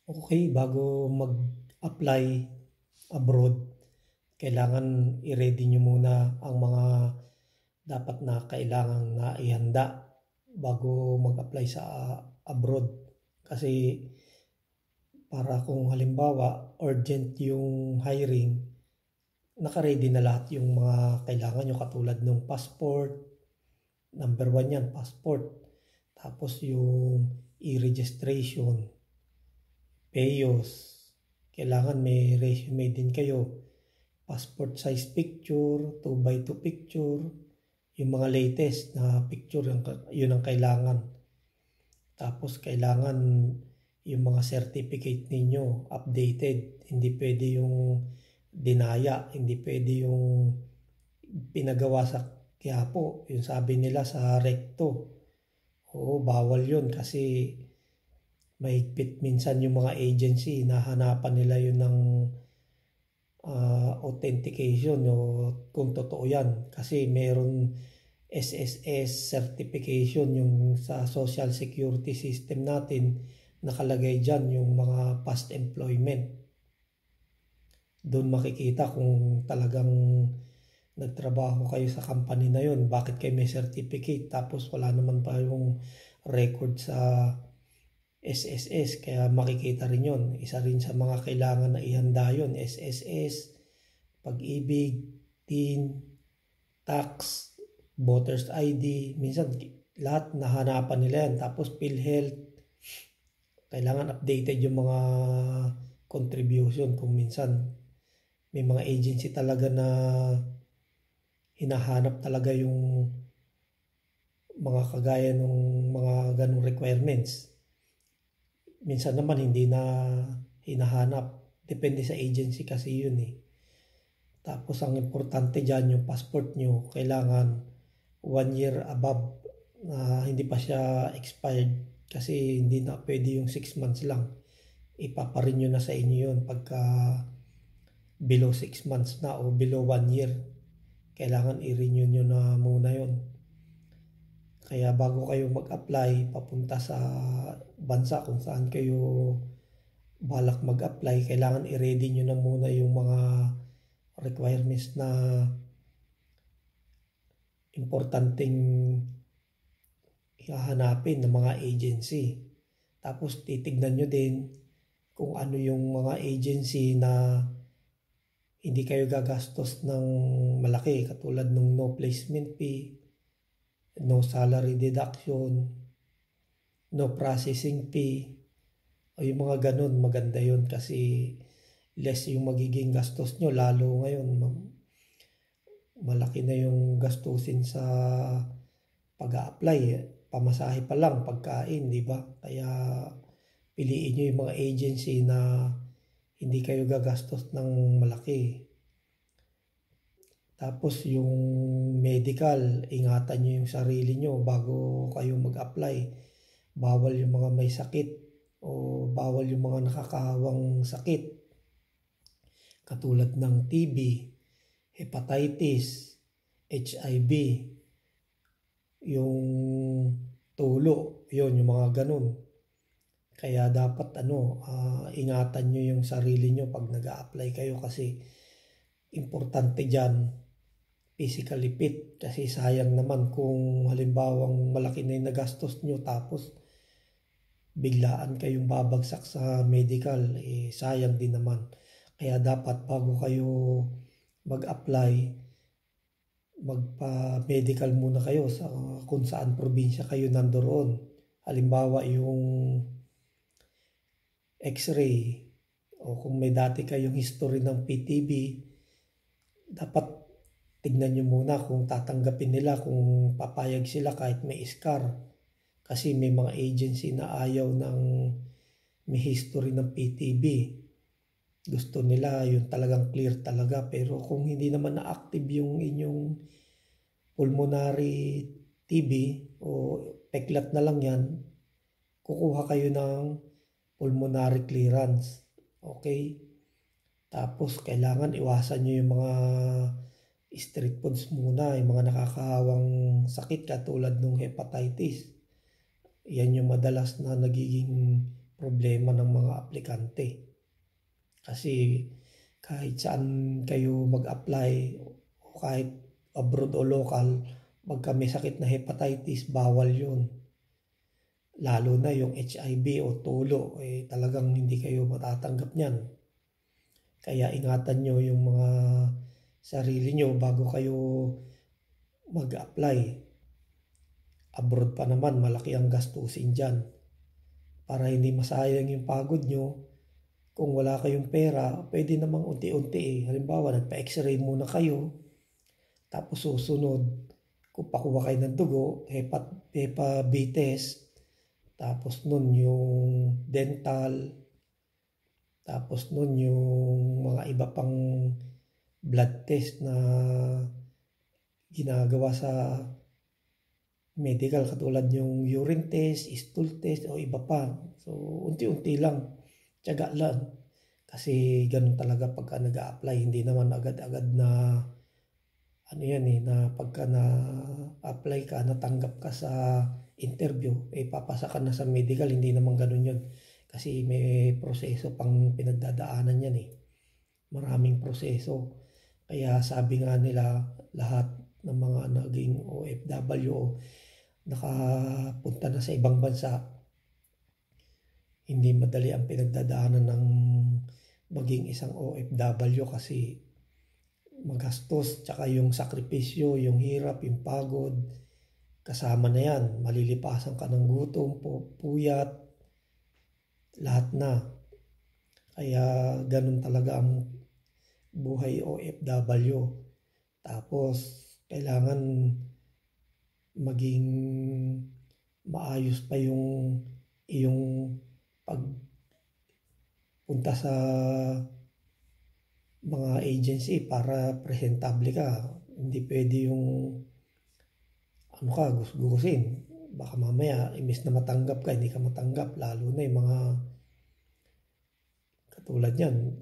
Okay, bago mag-apply abroad, kailangan i-ready nyo muna ang mga dapat na kailangan na ihanda bago mag-apply sa abroad. Kasi para kung halimbawa urgent yung hiring, naka-ready na lahat yung mga kailangan nyo katulad ng passport. Number 1 yan, passport. Tapos yung e-registration, PEOs. Kailangan may resume din kayo. Passport size picture, 2x2 picture. Yung mga latest na picture, yun ang kailangan. Tapos kailangan yung mga certificate ninyo updated. Hindi pwede yung dinaya. Hindi pwede yung pinagawa sa Quiapo. Yung sabi nila sa recto. Oo, bawal yun kasi mahigpit minsan yung mga agency na hanapan nila yun ng authentication o kung totoo yan. Kasi meron SSS certification yung sa social security system natin, nakalagay dyan yung mga past employment. Doon makikita kung talagang nagtrabaho kayo sa company na yun, bakit kayo may certificate tapos wala naman pa yung record sa SSS, kaya makikita rin yun. Isa rin sa mga kailangan na ihanda yun, SSS, pag-ibig, TIN, tax, voters ID, minsan lahat nahanapan nila yan. Tapos PhilHealth, kailangan updated yung mga contribution. Kung minsan may mga agency talaga na hinahanap talaga yung mga kagaya ng mga ganong requirements. Minsan naman hindi na hinahanap. Depende sa agency kasi yun eh. Tapos ang importante dyan yung passport nyo. Kailangan 1 year above na hindi pa siya expired. Kasi hindi na pwede yung 6 months lang. Ipaparin nyo na sa inyo yun pagka below 6 months na o below 1 year. Kailangan i-renew nyo na muna yun. Kaya bago kayo mag-apply papunta sa bansa kung saan kayo balak mag-apply, kailangan i-ready nyo na muna yung mga requirements na importanteng hahanapin ng mga agency. Tapos titignan nyo din kung ano yung mga agency na hindi kayo gagastos ng malaki katulad ng no placement fee, no salary deduction, no processing fee, o yung mga ganun, maganda yun kasi less yung magiging gastos nyo. Lalo ngayon, malaki na yung gastusin sa pag-a-apply. Pamasahe pa lang, pagkain, di ba? Kaya piliin nyo yung mga agency na hindi kayo gagastos ng malaki. Tapos yung medical, ingatan nyo yung sarili nyo bago kayo mag-apply. Bawal yung mga may sakit o bawal yung mga nakakahawang sakit. Katulad ng TB, hepatitis, HIV, yung tulo, yun, yung mga ganun. Kaya dapat ingatan nyo yung sarili nyo pag nag-a-apply kayo kasi importante dyan physically fit kasi sayang naman kung halimbawang malaki na yung nagastos nyo tapos biglaan kayong babagsak sa medical, sayang din naman. Kaya dapat bago kayo mag-apply, magpa-medical muna kayo sa kung saan probinsya kayo nandoon. Halimbawa yung x-ray o kung may dati kayong history ng PTB, dapat tignan nyo muna kung tatanggapin nila, kung papayag sila kahit may scar. Kasi may mga agency na ayaw ng may history ng PTB. Gusto nila yung talagang clear talaga. Pero kung hindi naman na-active yung inyong pulmonary TB o peklat na lang yan, kukuha kayo ng pulmonary clearance. Okay? Tapos kailangan iwasan nyo yung mga street foods muna, yung mga nakakahawang sakit katulad ng hepatitis. Yan yung madalas na nagiging problema ng mga aplikante. Kasi kahit saan kayo mag-apply o kahit abroad o local, pagka may sakit na hepatitis, bawal yun. Lalo na yung HIV o tulo, talagang hindi kayo matatanggap niyan. Kaya ingatan nyo yung mga sarili nyo bago kayo mag-apply. Abroad pa naman, malaki ang gastusin dyan. Para hindi masayang yung pagod nyo, kung wala kayong pera, pwede namang unti-unti. Halimbawa, nagpa-x-ray muna kayo, tapos susunod, kung pakuha kayo ng dugo, Hepa B test, tapos nun yung dental, tapos nun yung mga iba pang blood test na ginagawa sa medical, katulad yung urine test, stool test o iba pa. So unti-unti lang, tiyaga lang. Kasi ganun talaga pagka nag-a-apply, hindi naman agad-agad na na pagka na-apply ka, natanggap ka sa interview, papasa ka na sa medical, hindi naman ganun yun. Kasi may proseso pang pinagdadaanan yan Maraming proseso. Kaya sabi nga nila, lahat ng mga naging OFW o nakapunta na sa ibang bansa, hindi madali ang pinagdadaanan ng maging isang OFW kasi magastos, tsaka yung sakripisyo, yung hirap, yung pagod, kasama na yan. Malilipasan ka ng gutom, puyat, lahat na. Kaya ganun talaga ang buhay OFW. Tapos kailangan maging maayos pa yung iyong pagpunta sa mga agency para presentable ka. Hindi pwede yung gugusin. Baka mamaya, imbes na matanggap ka, hindi ka matanggap. Lalo na yung mga katulad yan,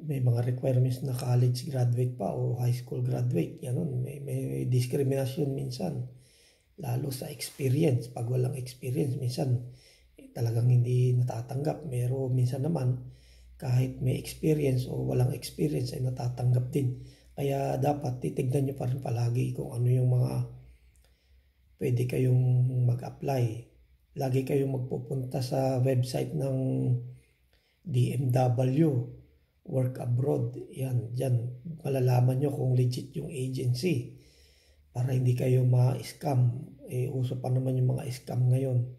may mga requirements na college graduate pa o high school graduate. Yan, may discrimination minsan. Lalo sa experience. Pag walang experience, minsan talagang hindi natatanggap. Pero minsan naman, kahit may experience o walang experience ay natatanggap din. Kaya dapat titignan nyo pa rin palagi kung ano yung mga pwede kayong mag-apply. Lagi kayong magpupunta sa website ng DMW, Work Abroad. Yan, dyan malalaman nyo kung legit yung agency para hindi kayo ma-scam. Uso pa naman yung mga scam ngayon.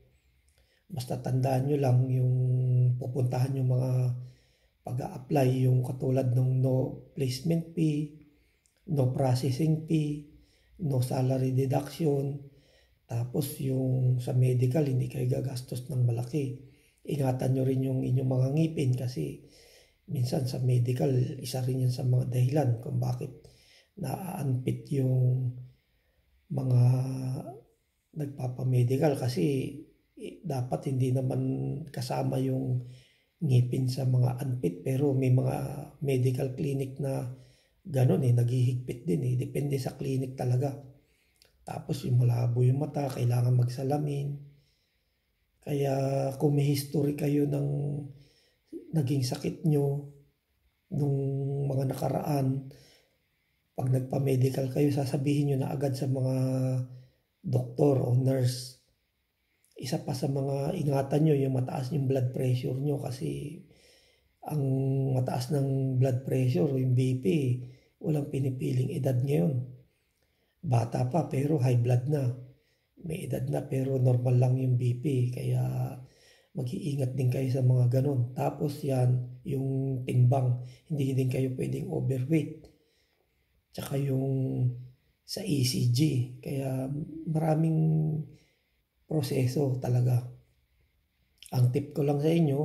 Basta tandaan nyo lang yung pupuntahan yung mga pag-a-apply, yung katulad ng no placement fee, no processing fee, no salary deduction. Tapos yung sa medical, hindi kayo gagastos ng malaki. Ingatan nyo rin yung inyong mga ngipin kasi minsan sa medical, isa rin yan sa mga dahilan kung bakit na-unfit yung mga nagpapamedical kasi dapat hindi naman kasama yung ngipin sa mga unfit, pero may mga medical clinic na gano'n naghihigpit din depende sa clinic talaga. Tapos yung malabo yung mata, kailangan magsalamin. Kaya kung may history kayo ng naging sakit nyo nung mga nakaraan, pag nagpa-medical kayo, sasabihin nyo na agad sa mga doktor o nurse. Isa pa sa mga ingatan nyo, yung mataas yung blood pressure nyo kasi ang mataas ng blood pressure, yung BP, walang pinipiling edad ngayon. Bata pa pero high blood na. May edad na pero normal lang yung BP. Kaya mag-iingat din kayo sa mga ganon. Tapos yan, yung timbang. Hindi din kayo pwedeng overweight. Tsaka yung sa ECG. Kaya maraming proseso talaga. Ang tip ko lang sa inyo,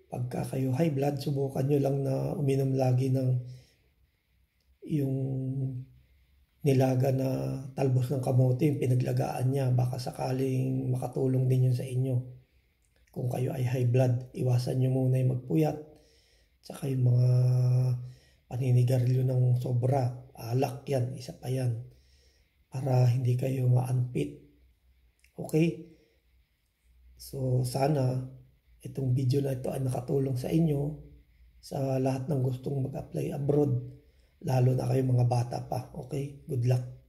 pagka kayo high blood, subukan nyo lang na uminom lagi ng yung nilaga na talbos ng kamote, yung pinaglagaan niya. Baka sakaling makatulong din yun sa inyo. Kung kayo ay high blood, iwasan nyo muna yung magpuyat. Tsaka yung mga paninigarilyo ng sobra. Alak yan, isa pa yan. Para hindi kayo ma-unfit. Okay? So sana itong video na ito ay nakatulong sa inyo, sa lahat ng gustong mag-apply abroad, lalo na kayo mga bata pa. Okay? Good luck.